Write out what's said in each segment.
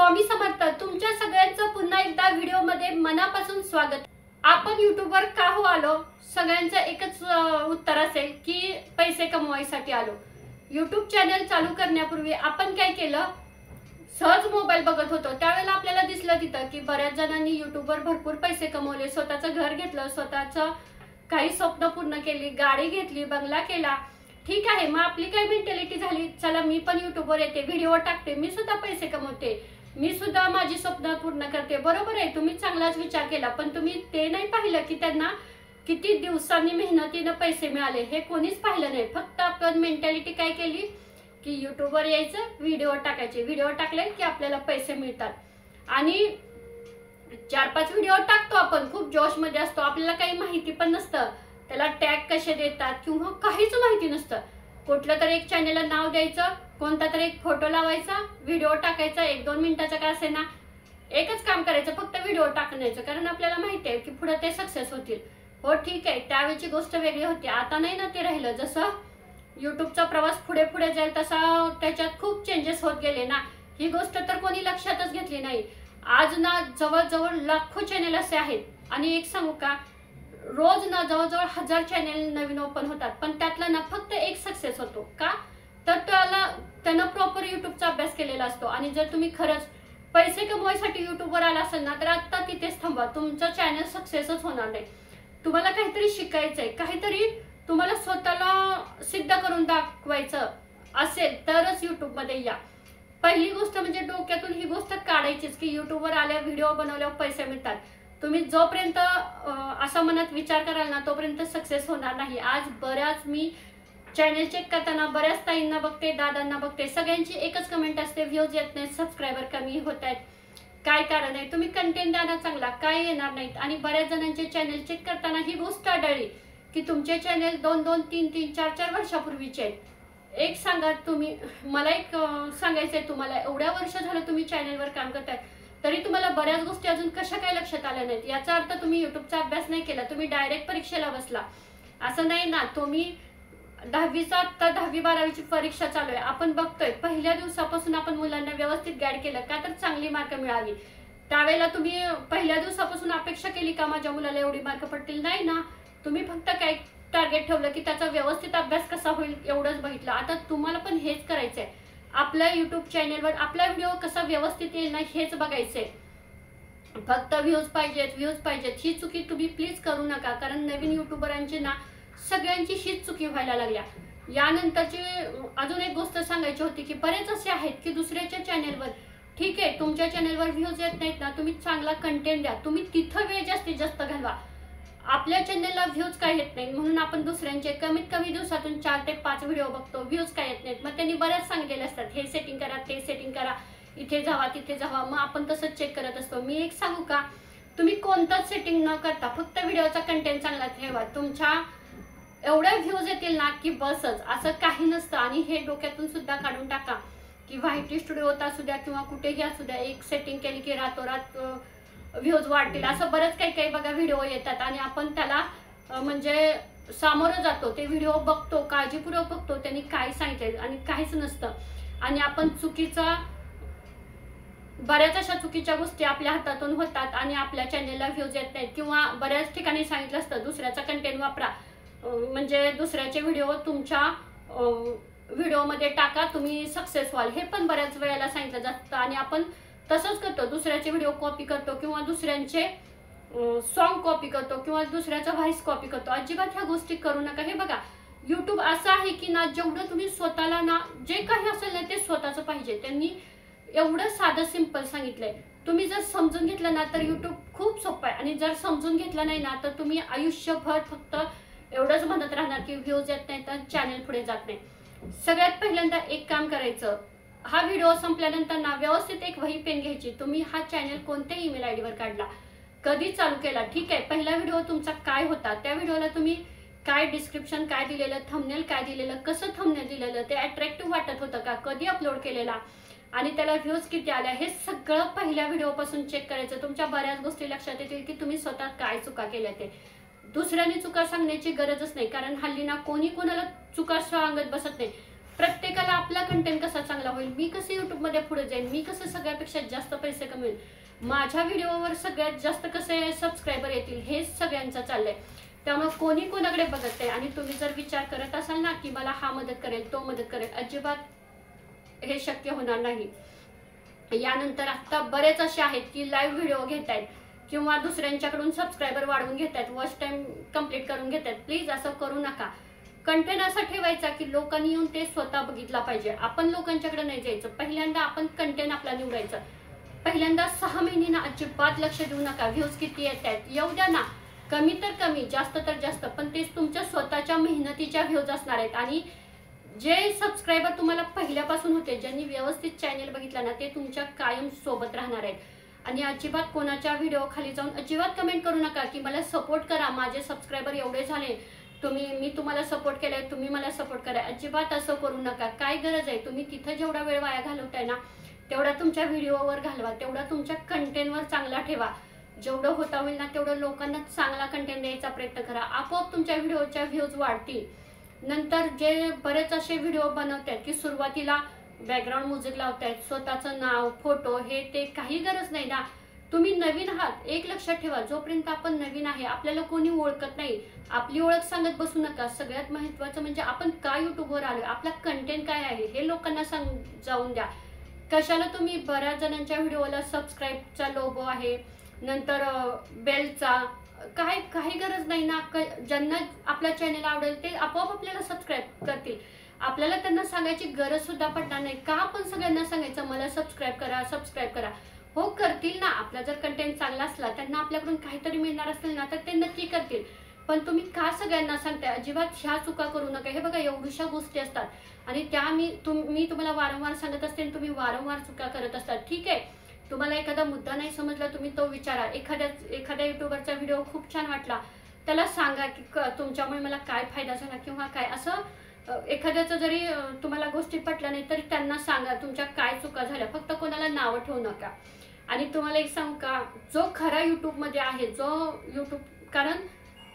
स्वामी समर्थ तुमच्या सगळ्यांचं पुन्हा एकदा व्हिडिओमध्ये मनापासून स्वागत। आपण यूट्यूबवर का हो आलो? सगळ्यांचं एकच उत्तर असेल की पैसे कमवायसाठी आलो। यूट्यूब चॅनल चालू करण्यापूर्वी आपण काय केलं? सहज मोबाईल बघत होतो, त्यावेळेला आपल्याला दिसलं तिथं की बऱ्याच जणांनी यूट्यूबवर भरपूर पैसे कमवले, स्वतःचं घर घेतलं, स्वतःचं काही स्वप्न पूर्ण केली, गाडी घेतली, बंगला केला। ठीक आहे, मग आपली काय मेंटॅलिटी झाली, चला मी पण यूट्यूबवर येते, व्हिडिओ टाकते, मी सुद्धा पैसे कमवते, मी सुद्धा माझी स्वप्न पूर्ण करते। बरोबर आहे, तुम्ही चांगलाच विचार केला, पण तुम्ही ते नाही पाहिलं की त्यांना किती दिवसांनी मेहनतीने पैसे मिळाले हे कोणीच पाहिलं नाही। फक्त आपण मेंटॅलिटी काय केली की यूट्यूबवर यायचं, व्हिडिओ टाकायचे, व्हिडिओ टाकले की आपल्याला पैसे मिळतात आणि 4-5 व्हिडिओ टाकतो आपण, खूप जोश मध्ये असतो, आपल्याला काही माहिती पण नसतं त्याला टॅग कसे देतात किंवा काहीच माहिती नसतं। कुठलं तरी एक चॅनलला नाव द्यायचं, कोणता तरी एक फोटो लावायचा, व्हिडिओ टाकायचा, 1-2 मिनिटाचा का असेना, एकच काम करायचं, फक्त व्हिडिओ टाकायचं, कारण आपल्याला माहिती आहे की पुढे ते सक्सेस होतील। हो ठीक आहे, त्यावेळची गोष्ट वेगळी होती, आता नाही ना ते राहिलं। जसं यूट्यूबचा प्रवास पुढे पुढे जाईल तसा त्याच्यात खूप चेंजेस होत गेले ना, ही गोष्ट तर कोणी लक्षातच घेतली नाही। आज ना जवळजवळ लाखो चॅनल असे आहेत आणि एक सांगू का, रोज ना जवळजवळ 1000 चॅनल नवीन ओपन होतात, पण त्यातला ना फक्त एक सक्सेस होतो का, तर त्यानं प्रॉपर यूट्यूबचा अभ्यास केलेला असतो। आणि जर तुम्ही खरंच पैसे कमवायसाठी यूट्यूबवर आला असेल ना, तर आता तिथेच थांबा, तुमचं चॅनल सक्सेसच होणार नाही। तुम्हाला काहीतरी शिकायचंय, काहीतरी तुम्हाला स्वतःला सिद्ध करून दाखवायचं असेल तरच यूट्यूबमध्ये या। पहिली गोष्ट म्हणजे डोक्यातून ही गोष्ट काढायचीच की यूट्यूबवर आल्या, व्हिडिओ बनवल्यावर पैसे मिळतात। तुम्ही जोपर्यंत असा मनात विचार कराल ना, तोपर्यंत सक्सेस होणार नाही। आज बऱ्याच मी चॅनल चेक करताना बऱ्याच ताईंना बघते, दादांना बघते, सगळ्यांची एकच कमेंट असते, व्ह्यूज येत नाहीत, सबस्क्रायबर कमी होत आहेत, काय कारण आहे? तुम्ही कंटेंट द्या ना चांगला, काय येणार नाहीत। आणि बऱ्याच जणांचे चॅनल चेक करताना ही गोष्ट आढळली की तुमचे चॅनल 2-2, 3-3, 4-4 वर्षापूर्वीचे आहेत। एक सांगा, तुम्ही मला एक सांगायचंय तुम्हाला, एवढ्या वर्ष झालं तुम्ही चॅनलवर काम करताय, तरी तुम्हाला बऱ्याच गोष्टी अजून कशा काय लक्षात आल्या नाहीत, याचा अर्थ तुम्ही यूट्यूबचा अभ्यास नाही केला, तुम्ही डायरेक्ट परीक्षेला बसला असं नाही ना। तुम्ही 10वीचा आता 10वी-12वीची परीक्षा चालू आहे, आपण बघतोय पहिल्या दिवसापासून आपण मुलांना व्यवस्थित गाईड केलं का, तर चांगली मार्क मिळावी। त्यावेळेला तुम्ही पहिल्या दिवसापासून अपेक्षा केली का माझ्या मुलाला एवढी मार्क पडतील? नाही ना, तुम्ही फक्त काय टार्गेट ठेवलं की त्याचा व्यवस्थित अभ्यास कसा होईल एवढंच बघितलं। आता तुम्हाला पण हेच करायचंय, आपल्या यूट्यूब चॅनलवर आपला व्हिडिओ कसा व्यवस्थित येईल ना हेच बघायचंय। फक्त व्ह्यूज पाहिजेत, ही चुकी तुम्ही प्लीज करू नका, कारण नवीन युट्यूबरांची ना सगळ्यांची हीच चुकी व्हायला लागल्या। यानंतरची अजून एक गोष्ट सांगायची होती की बरेच असे आहेत की दुसऱ्याच्या चॅनलवर, ठीक आहे तुमच्या चॅनलवर व्ह्यूज येत नाहीत ना, तुम्ही चांगला कंटेंट द्या, तुम्ही तिथं वेळ जास्तीत जास्त घालवा। आपल्या चॅनलला व्ह्यूज काय येत नाही म्हणून आपण दुसऱ्यांचे कमीत कमी दिवसातून 4 ते 5 व्हिडिओ बघतो, व्ह्यूज काय येत नाहीत, मग त्यांनी बऱ्याच सांगितलेले असतात, हे सेटिंग करा, ते सेटिंग करा, इथे जावा, तिथे जावा, मग आपण तसंच चेक करत असतो। मी एक सांगू का, तुम्ही कोणताच सेटिंग न करता फक्त व्हिडिओचा कंटेंट चांगला ठेवा, तुमच्या एवढ्या व्ह्यूज येतील ना की बसच, असं काही नसतं। आणि हे डोक्यातून सुद्धा काढून टाका की व्हायटी स्टुडिओत असू द्या किंवा कुठेही असू द्या, एक सेटिंग केली की रातोरात व्ह्यूज वाढतील, असं बरंच काही बघा व्हिडिओ येतात आणि आपण त्याला म्हणजे सामोरं जातो, ते व्हिडिओ बघतो, काळजीपूर्वक बघतो त्यांनी काय सांगितलं आणि काहीच नसतं। आणि आपण बऱ्याच अशा चुकीच्या गोष्टी आपल्या हातातून होतात आणि आपल्या चॅनलला व्ह्यूज येत नाहीत, किंवा बऱ्याच ठिकाणी सांगितलं असतं दुसऱ्याचा कंटेंट वापरा, म्हणजे दुसऱ्याचे व्हिडिओ तुमच्या व्हिडिओमध्ये टाका, तुम्ही सक्सेस व्हाल, हे पण बऱ्याच वेळेला सांगितलं जातं आणि आपण तसंच करतो, दुसऱ्याचे व्हिडिओ कॉपी करतो किंवा दुसऱ्यांचे सॉन्ग कॉपी करतो किंवा दुसऱ्याचा व्हॉइस कॉपी करतो। अजिबात ह्या गोष्टी करू नका। हे बघा, यूट्यूब असं आहे की ना, जेवढं तुम्ही स्वतःला ना जे काही असेल ना ते स्वतःचं पाहिजे, त्यांनी एवढं साधं सिंपल सांगितलंय। तुम्ही जर समजून घेतलं ना तर यूट्यूब खूप सोपं आहे, आणि जर समजून घेतलं नाही ना तर तुम्ही आयुष्यभर फक्त एवढंच म्हणत राहणार की व्ह्यूज येत नाही तर चॅनल पुढे जात नाही। सगळ्यात पहिल्यांदा एक काम करायचं, हा व्हिडिओ संपल्यानंतर ना व्यवस्थित एक वही पेन घ्यायची, तुम्ही हा चॅनल कोणत्या ईमेल आयडी वर काढला, कधी चालू केला, ठीक आहे पहिला व्हिडिओ तुमचा काय होता, त्या व्हिडिओला तुम्ही काय डिस्क्रिप्शन काय दिलेलं, थंबनेल काय दिलेलं, कसं थंबनेल दिलेलं, ते अट्रॅक्टिव्ह वाटत होतं का, कधी अपलोड केलेला आणि त्याला व्ह्यूज किती आल्या, हे सगळं पहिल्या व्हिडिओपासून चेक करायचं। तुमच्या बऱ्याच गोष्टी लक्षात येतील की तुम्ही स्वतः काय चुका केल्या ते। दुसऱ्याने चुका सांगण्याची गरजच नाही, कारण हल्ली ना कोणी कोणाला चुका सांगत बसत नाही। प्रत्येकाला आपला कंटेंट कसा चांगला होईल, मी कसं युट्यूबमध्ये पुढे जाईन, मी कसं सगळ्यापेक्षा जास्त पैसे कमवेल, माझ्या व्हिडिओवर सगळ्यात जास्त कसे सबस्क्रायबर येतील, हेच सगळ्यांचं चाललंय. त्यामुळे कोणी कोणाकडे बघत आहे. आणि तुम्ही जर विचार करत असाल ना की मला हा मदत करेल, तो मदत करेल, अजिबात हे शक्य होणार नाही. यानंतर आता बरेच असे आहेत की लाईव्ह व्हिडिओ घेत आहेत किंवा दुसऱ्यांच्याकडून सबस्क्रायबर वाढवून घेत आहेत, वॉच टाइम कंप्लीट करून घेत आहेत. प्लीज असं करू नका. कंटेंट असा ठेवायचा की लोकांनी येऊन ते स्वतः बघितला पाहिजे. आपण लोकांच्याकडे नाही जायचं. पहिल्यांदा आपण कंटेंट आपला निवडायचं. पहिल्यांदा 6 महिन्यांना अजिबात लक्ष देऊ नका व्ह्यूज किती येत आहेत, येऊ द्या ना. कमी तर कमी, जास्त तर जास्त, पण तेच तुमच्या स्वतःच्या मेहनतीच्या व्ह्यूज असणार आहेत. आणि जे सबस्क्रायबर तुम्हाला पहिल्यापासून होते, ज्यांनी व्यवस्थित चॅनल बघितला ना, ते तुमच्या कायम सोबत राहणार आहेत. आणि अजिबात कोणाच्या व्हिडिओ खाली जाऊन अजिबात कमेंट करू नका की मला सपोर्ट करा, माझे सबस्क्रायबर एवढे झाले, मी तुम्हाला सपोर्ट केलाय, तुम्ही मला सपोर्ट करा. अजिबात असं करू नका. काय गरज आहे? तुम्ही तिथं जेवढा वेळ वाया घालवताय ना, तेवढा तुमच्या व्हिडिओवर घालवा, तेवढा तुमच्या कंटेंटवर चांगला ठेवा. जेवढं होता होईल ना तेवढं लोकांना चांगला कंटेंट द्यायचा प्रयत्न करा. आपोआप तुमच्या व्हिडिओच्या व्ह्यूज वाढतील. नंतर जे बरेच असे व्हिडिओ बनवतात की सुरुवातीला बॅकग्राऊंड म्युझिक लावतायत, स्वतःचं नाव, फोटो, हे ते काही गरज नाही ना. तुम्ही नवीन आहात, एक लक्षात ठेवा, जोपर्यंत आपण नवीन आहे, आपल्याला कोणी ओळखत नाही, आपली ओळख सांगत बसू नका. सगळ्यात महत्त्वाचं म्हणजे आपण काय युट्यूबवर आलोय, आपला कंटेंट काय आहे हे लोकांना जाऊन द्या. कशाला तुम्ही बऱ्याच जणांच्या व्हिडिओला सबस्क्राईबचा लोगो आहे, नंतर बेलचा, काही गरज नाही ना. ज्यांना आपला चॅनल आवडेल ते आपोआप आपल्याला सबस्क्राईब करतील. आपल्याला त्यांना सांगायची गरज सुद्धा पडणार नाही. का आपण सगळ्यांना सांगायचं मला सबस्क्राईब करा, सबस्क्राईब करा? हो, करतील ना. आपला जर कंटेंट चांगला असला, त्यांना आपल्याकडून काहीतरी मिळणार असेल ना, तर ते नक्की करतील. पण तुम्ही का सगळ्यांना सांगताय? अजिबात ह्या चुका करू नका. हे बघा, एवढ्याशा गोष्टी असतात आणि त्या मी तुम्हाला वारंवार सांगत असते, तुम्ही वारंवार चुका करत असतात. ठीक आहे, तुम्हाला एखादा मुद्दा नाही समजला, तुम्ही तो विचारा. एखाद्या युट्यूबरचा व्हिडिओ खूप छान वाटला, त्याला सांगा की तुमच्यामुळे मला काय फायदा झाला किंवा काय. असं एखाद्याचं जरी तुम्हाला गोष्टी पटल्या नाही तरी त्यांना सांगा तुमच्या काय चुका झाल्या. फक्त कोणाला नावं ठेवू नका. आणि तुम्हाला एक सांगू का, जो खरा युट्यूबमध्ये आहे, कारण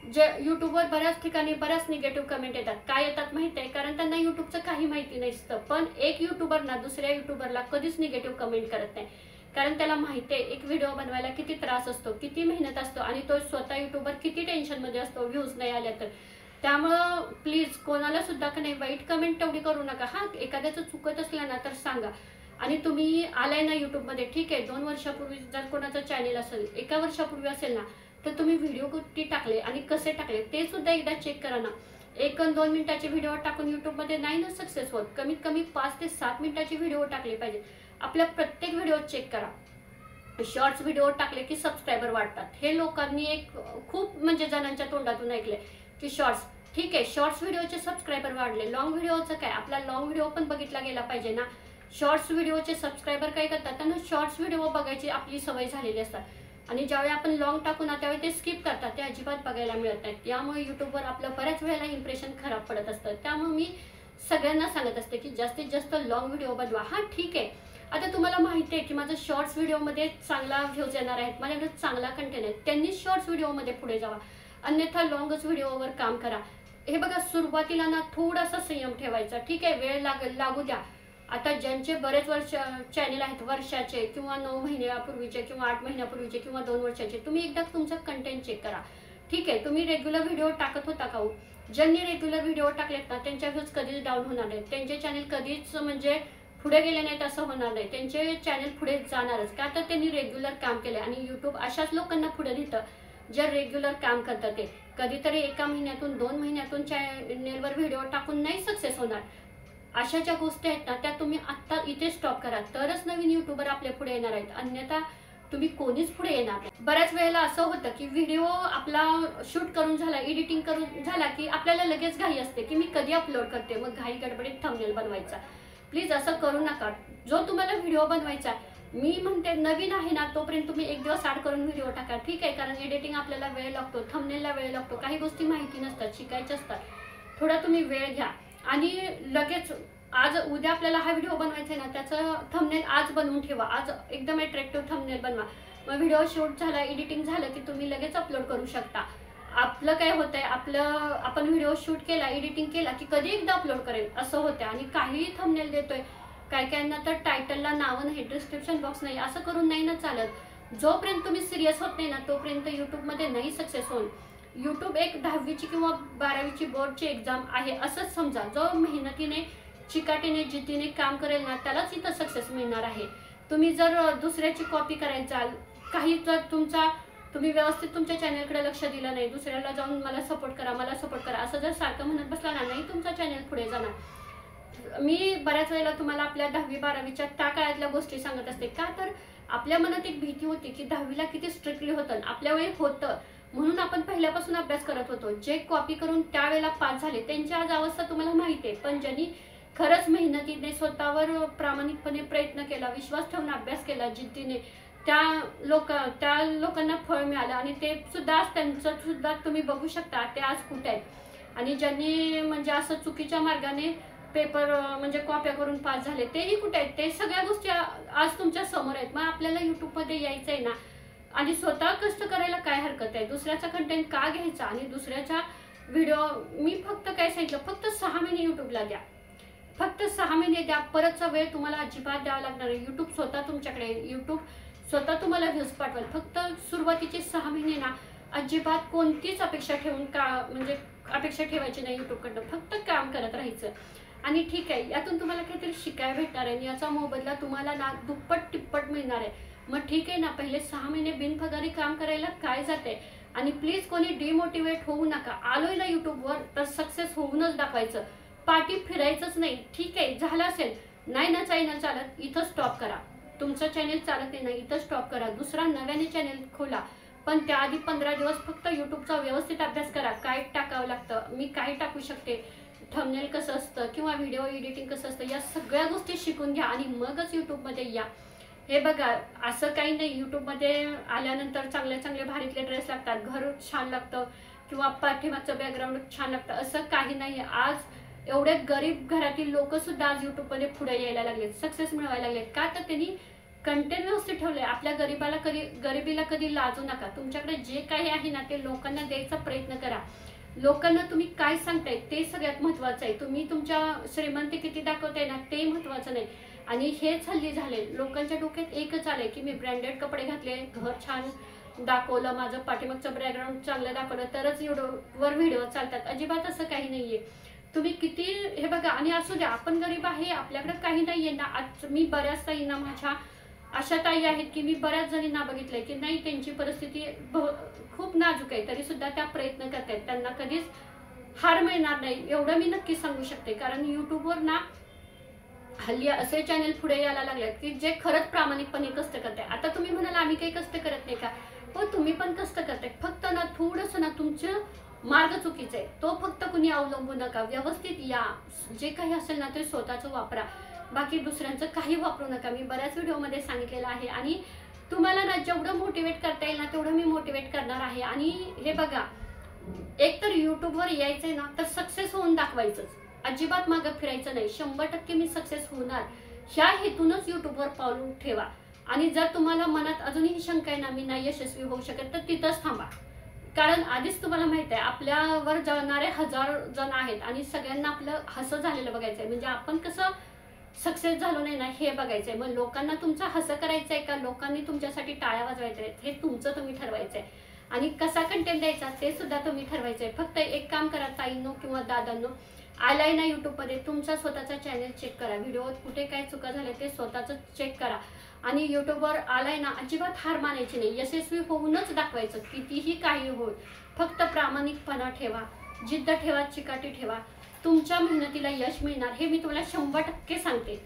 जे युट्यूबवर बऱ्याच ठिकाणी बऱ्याच निगेटिव्ह कमेंट येतात. काय येतात माहिती आहे? कारण त्यांना युट्यूबचं काही माहिती नसतं. पण एक युट्यूबर ना दुसऱ्या युट्यूबरला कधीच निगेटिव्ह कमेंट करत नाही, कारण त्याला माहिती आहे एक व्हिडिओ बनवायला किती त्रास असतो, किती मेहनत असतो, आणि तो स्वतः युट्यूबर किती टेन्शनमध्ये असतो व्ह्यूज नाही आल्या तर. त्यामुळं प्लीज कोणाला सुद्धा का नाही वाईट कमेंट तेवढी करू नका. हां, एखाद्याचं चुकत असलं ना तर सांगा. आणि तुम्ही आलाय ना युट्यूबमध्ये, ठीक आहे, 2 वर्षापूर्वी जर कोणाचं चॅनेल असेल, 1 वर्षापूर्वी असेल ना, तर तुम्ही व्हिडिओ कुठे टाकले आणि कसे टाकले ते सुद्धा एकदा चेक करा ना. 1 आणि 2 मिनिटाचे व्हिडिओ टाकून युट्यूबमध्ये नाही ना सक्सेस होत. कमीत कमी 5 ते 7 मिनिटाचे व्हिडिओ टाकले पाहिजे. आपल्या प्रत्येक व्हिडिओ चेक करा. शॉर्ट्स व्हिडिओ टाकले की सबस्क्रायबर वाढतात. हे लोकांनी एक खूप म्हणजे जणांच्या तोंडातून ऐकले की शॉर्ट्स, ठीक आहे, शॉर्ट्स व्हिडिओचे सबस्क्रायबर वाढले. लॉंग व्हिडिओचं काय? आपला लॉंग व्हिडिओ पण बघितला गेला पाहिजे ना. शॉर्ट्स व्हिडिओचे सबस्क्रायबर काय करतात? त्यांना शॉर्ट्स व्हिडिओ बघायची आपली सवय झालेली असतात, आणि ज्यावेळी आपण लॉंग टाकू ना त्यावेळी ते स्किप करतात, ते अजिबात बघायला मिळत नाही. त्यामुळे युट्यूबवर आपलं बऱ्याच वेळेला इम्प्रेशन खराब पडत असतं. त्यामुळे मी सगळ्यांना सांगत असते की जास्तीत जास्त लॉंग व्हिडिओ बनवा. हां, ठीक आहे, आता तुम्हाला माहिती आहे की माझं शॉर्ट्स व्हिडिओमध्ये चांगला व्ह्यूज येणार आहेत, माझ्याकडे चांगला कंटेंट आहे, त्यांनी शॉर्ट्स व्हिडिओमध्ये पुढे जावा, अन्यथा लॉंगच व्हिडिओवर काम करा. हे बघा, सुरुवातीला ना थोडासा संयम ठेवायचा. ठीक आहे, वेळ लागू द्या. आता ज्यांचे बरेच वर्ष चॅनल आहेत, वर्षाचे किंवा 9 महिन्यापूर्वीचे किंवा 8 महिन्यापूर्वीचे किंवा 2 वर्षाचे, तुम्ही एकदा तुमचं कंटेंट चेक करा. ठीक आहे, तुम्ही रेग्युलर व्हिडिओ टाकत होता का? ज्यांनी रेग्युलर व्हिडिओ टाकलेत ना त्यांच्या व्ह्यूज कधीच डाऊन होणार नाहीत, त्यांचे चॅनल कधीच म्हणजे पुढे गेले नाहीत असं होणार नाही. त्यांचे चॅनल पुढे जाणारच, का तर त्यांनी रेग्युलर काम केलं. आणि युट्यूब अशाच लोकांना पुढे नेतं जे रेग्युलर काम करतात. ते कधीतरी 1 महिन्यातून 2 महिन्यातून चॅनलवर व्हिडिओ टाकून नाही सक्सेस होणार. अशा ज्या गोष्टी आहेत ना त्या तुम्ही आत्ता इथे स्टॉप करा, तरच नवीन युट्यूबर आपल्या पुढे येणार आहेत, अन्यथा तुम्ही कोणीच पुढे येणार नाही. बऱ्याच वेळेला असं होतं की व्हिडिओ आपला शूट करून झाला, एडिटिंग करून झाला की आपल्याला लगेच घाई असते की मी कधी अपलोड करते, मग घाई गडबडीत थंबनेल बनवायचा. प्लीज असं करू नका. जो तुम्हाला व्हिडिओ बनवायचा, मी म्हणते नवीन आहे ना तोपर्यंत तुम्ही 1 दिवस आड करून व्हिडिओ टाका. ठीक आहे, कारण एडिटिंग आपल्याला वेळ लागतो, थंबनेलला वेळ लागतो, काही गोष्टी माहिती नसतात, शिकायच्या असतात. थोडा तुम्ही वेळ घ्या आणि लगेच आज उद्या आपल्याला हा व्हिडिओ बनवायचा आहे ना, त्याचं थंबनेल आज बनवून ठेवा. आज एकदम अट्रॅक्टिव्ह थंबनेल बनवा. मग व्हिडिओ शूट झाला, एडिटिंग झालं की तुम्ही लगेच अपलोड करू शकता. आपलं काय होतंय, आपण व्हिडिओ शूट केला, एडिटिंग केला की कधी एकदा अपलोड करेल असं होतं आणि काहीही थंबनेल देतोय. काय ना तर टायटलला नावं नाही, डिस्क्रिप्शन बॉक्स नाही, असं करून नाही ना चालत. जोपर्यंत तुम्ही सिरियस होत नाही ना तोपर्यंत यूट्यूबमध्ये नाही सक्सेस होईल. यूट्यूब एक 10वीची किंवा 12वीची बोर्डची एक्झाम आहे असंच समजा. जो मेहनतीने, चिकाटीने, जिद्दीने काम करेल ना त्यालाच इथं सक्सेस मिळणार आहे. तुम्ही जर दुसऱ्याची कॉपी करायचा, काही जर तुम्ही व्यवस्थित तुमच्या चॅनलकडे लक्ष दिलं नाही, दुसऱ्याला जाऊन मला सपोर्ट करा असं जर सारखं म्हणत बसला ना, नाही तुमचा चॅनल पुढे जाणार. मी बऱ्याच वेळेला तुम्हाला आपल्या 10वी-12वीच्या त्या काळातल्या गोष्टी सांगत असते. का तर आपल्या मनात एक भीती होती की 10वीला किती स्ट्रिक्टली होतं, आपल्या वेळी होतं म्हणून आपण पहिल्यापासून अभ्यास करत होतो. जे कॉपी करून त्यावेळेला पास झाले त्यांची आज अवस्था तुम्हाला माहिती आहे. पण ज्यांनी खरंच मेहनतीने, स्वतःवर प्रामाणिकपणे प्रयत्न केला, विश्वास ठेवून अभ्यास केला जिद्दीने, त्या लोकांना फळ मिळालं आणि ते सुद्धा त्यांचं सुद्धा तुम्ही बघू शकता ते आज कुठे आहेत. आणि ज्यांनी म्हणजे असं चुकीच्या मार्गाने पेपर म्हणजे कॉप्या करून पास झाले तेही कुठे आहेत. ते सगळ्या गोष्टी आज तुमच्या समोर आहेत. मग आपल्याला यूट्यूबमध्ये यायचं आहे ना आणि स्वतः कष्ट करायला काय हरकत आहे. दुसऱ्याचा कंटेंट का घ्यायचा आणि दुसऱ्याचा व्हिडिओ. मी फक्त काय सांगितलं, फक्त 6 महिने यूट्यूबला द्या, फक्त 6 महिने द्या. परतचा वेळ तुम्हाला अजिबात द्यावा लागणार आहे. यूट्यूब स्वतः तुमच्याकडे, यूट्यूब स्वतः तुम्हाला व्ह्यूज पाठवेल. फक्त सुरुवातीचे 6 महिने ना अजिबात कोणतीच अपेक्षा ठेवून म्हणजे अपेक्षा ठेवायची नाही यूट्यूबकडनं. फक्त काम करत राहायचं. आणि ठीक आहे, यातून तुम्हाला काहीतरी शिकायला भेटणार आहे आणि याचा मोबदला तुम्हाला ना दुप्पट तिप्पट मिळणार आहे. मग ठीक आहे ना, पहिले 6 महिने बिनपगारी काम करायला काय जाते. आणि प्लीज कोणी डिमोटिवेट होऊ नका. आलोय ना यूट्यूबवर तर सक्सेस होऊनच दाखवायचं, पाठी फिरायचंच नाही. ठीक आहे, झालं असेल, नाही ना चॅनल चालत, इथं स्टॉप करा. तुमचं चॅनल चालत नाही ना, इथं स्टॉप करा, दुसरा नव्याने चॅनल खोला. पण त्याआधी 15 दिवस फक्त यूट्यूबचा व्यवस्थित अभ्यास करा. काय टाकावं लागतं, मी काय टाकू शकते, थंबनेल कसं असतं किंवा व्हिडिओ एडिटिंग कसं असतं, या सगळ्या गोष्टी शिकून घ्या आणि मगच यूट्यूबमध्ये या. हे बघा, असं काही नाही यूट्यूबमध्ये आल्यानंतर चांगले भारीतले ड्रेस लागतात, घर छान लागतं किंवा पाठीमागचं बॅकग्राऊंड छान लागतं, असं काही नाही. आज एवढे गरीब घरातील लोक सुद्धा आज यूट्यूबमध्ये पुढे यायला लागलेत, सक्सेस मिळवायला लागलेत. का तर त्यांनी कंटेंट व्यवस्थित ठेवले. आपल्या गरिबीला कधी लाजू नका. तुमच्याकडे जे काही आहे ना ते लोकांना द्यायचा प्रयत्न करा. लोकांना तुम्ही काय सांगताय ते सगळ्यात महत्वाचं आहे. तुम्ही तुमच्या श्रीमंती किती दाखवताय ना ते महत्वाचं नाही. आणि हेच हल्ली झाले, लोकांच्या डोक्यात एकच आलंय की मी ब्रँडेड कपडे घातले, घर छान दाखवलं, माझं पाठीमागचं बॅकग्राऊंड चांगलं दाखवलं तरच यूट्यूबवर व्हिडिओ चालतात. अजिबात असं काही नाहीये. तुम्ही किती, हे बघा, आणि असू द्या आपण गरीब आहे, आपल्याकडे काही नाहीये ना. आज मी बऱ्याच ताईंना, माझ्या अशा ताई आहेत की मी बऱ्याच जणींना बघितलंय की नाही, त्यांची परिस्थिती खूप नाजूक आहे तरी सुद्धा त्या प्रयत्न करतायत. त्यांना कधीच हार मिळणार नाही एवढं मी नक्की सांगू शकते. कारण यूट्यूबवर ना हल्ली असे चॅनल पुढे यायला लागलेत की जे खरंच प्रामाणिकपणे कष्ट करताय. आता तुम्ही म्हणाल आम्ही काही कष्ट करत नाही का, हो तुम्ही पण कष्ट करताय. फक्त ना थोडंसं ना तुमचं मार्ग चुकीचा आहे, तो फक्त कुणी अवलंबू नका. व्यवस्थित या, जे काही असेल ना ते स्वतःचं वापरा, बाकी दुसऱ्यांचं काही वापरू नका. मी बऱ्याच व्हिडिओमध्ये सांगितलेलं आहे आणि तुम्हाला ना जेवढं मोटिवेट करता येईल ना तेवढं मी मोटिवेट करणार आहे. आणि हे बघा, एक तर यूट्यूबवर यायचंय ना तर सक्सेस होऊन दाखवायचंच, अजिबात मागं फिरायचं नाही. 100% मी सक्सेस होणार ह्या हेतूनच यूट्यूबवर पाऊल ठेवा. आणि जर तुम्हाला मनात अजूनही शंका आहे ना मी नाही यशस्वी होऊ शकत तर तिथंच थांबा. कारण आधीच तुम्हाला माहित आहे आपल्यावर जाणारे 1000 जण आहेत आणि सगळ्यांना आपलं हसं झालेलं बघायचंय. म्हणजे आपण कसं सक्सेस झालो नाही ना हे बघायचंय. मग लोकांना तुमचं हसं करायचंय का लोकांनी तुमच्यासाठी टाळ्या वाजवायचंय हे तुमचं तुम्ही ठरवायचंय. आणि कसा कंटेंट द्यायचा ते सुद्धा तुम्ही ठरवायचंय. फक्त एक काम करा ताईंनो किंवा दादांनो, आलाय ना यूट्यूबमध्ये तुमचा स्वतःचा चॅनल चेक करा, व्हिडिओत कुठे काय चुका झाल्या ते स्वतःच चेक करा. आणि यूट्यूबवर आलाय ना अजिबात हार मानायची नाही, यशस्वी होऊनच दाखवायचं. कितीही काही होईल, फक्त प्रामाणिकपणा ठेवा, जिद्द ठेवा, चिकाटी ठेवा, तुमच्या मेहनतीला यश मिळणार हे मी तुम्हाला 100% सांगते.